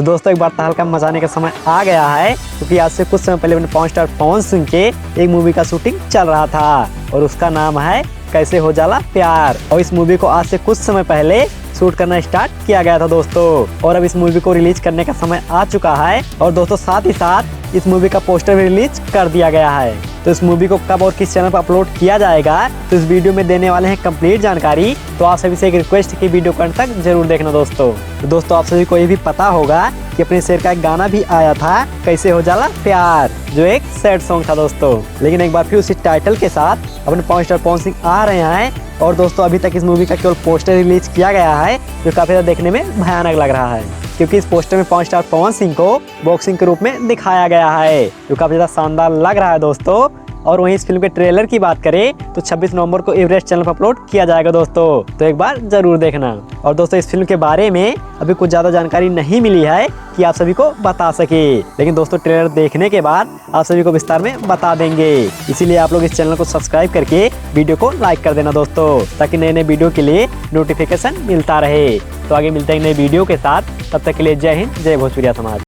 तो दोस्तों एक बार तहलका मचाने का समय आ गया है, क्योंकि आज से कुछ समय पहले अपने पॉन स्टार पवन सिंह के एक मूवी का शूटिंग चल रहा था और उसका नाम है कैसे हो जाला प्यार। और इस मूवी को आज से कुछ समय पहले शूट करना स्टार्ट किया गया था दोस्तों, और अब इस मूवी को रिलीज करने का समय आ चुका है। और दोस्तों साथ ही साथ इस मूवी का पोस्टर भी रिलीज कर दिया गया है। तो इस मूवी को कब और किस चैनल पर अपलोड किया जाएगा, तो इस वीडियो में देने वाले हैं कंप्लीट जानकारी। तो आप सभी से एक रिक्वेस्ट की वीडियो को अंत तक जरूर देखना दोस्तों। तो दोस्तों आप सभी को ये भी पता होगा कि अपने शेर का एक गाना भी आया था कैसे हो जाला प्यार, जो एक सैड सॉन्ग था दोस्तों। लेकिन एक बार फिर उसी टाइटल के साथ अपने पॉन स्टार पवन सिंह आ रहे हैं। और दोस्तों अभी तक इस मूवी का केवल पोस्टर रिलीज किया गया है, जो काफी ज्यादा देखने में भयानक लग रहा है, क्योंकि इस पोस्टर में पॉन स्टार पवन सिंह को बॉक्सिंग के रूप में दिखाया गया है, जो काफी ज्यादा शानदार लग रहा है दोस्तों। और वहीं इस फिल्म के ट्रेलर की बात करें तो 26 नवंबर को एवरेस्ट चैनल पर अपलोड किया जाएगा दोस्तों, तो एक बार जरूर देखना। और दोस्तों इस फिल्म के बारे में अभी कुछ ज्यादा जानकारी नहीं मिली है कि आप सभी को बता सके, लेकिन दोस्तों ट्रेलर देखने के बाद आप सभी को विस्तार में बता देंगे। इसीलिए आप लोग इस चैनल को सब्सक्राइब करके वीडियो को लाइक कर देना दोस्तों, ताकि नए नए वीडियो के लिए नोटिफिकेशन मिलता रहे। तो आगे मिलते हैं नए वीडियो के साथ, तब तक के लिए जय हिंद, जय भोजपुरिया समाज।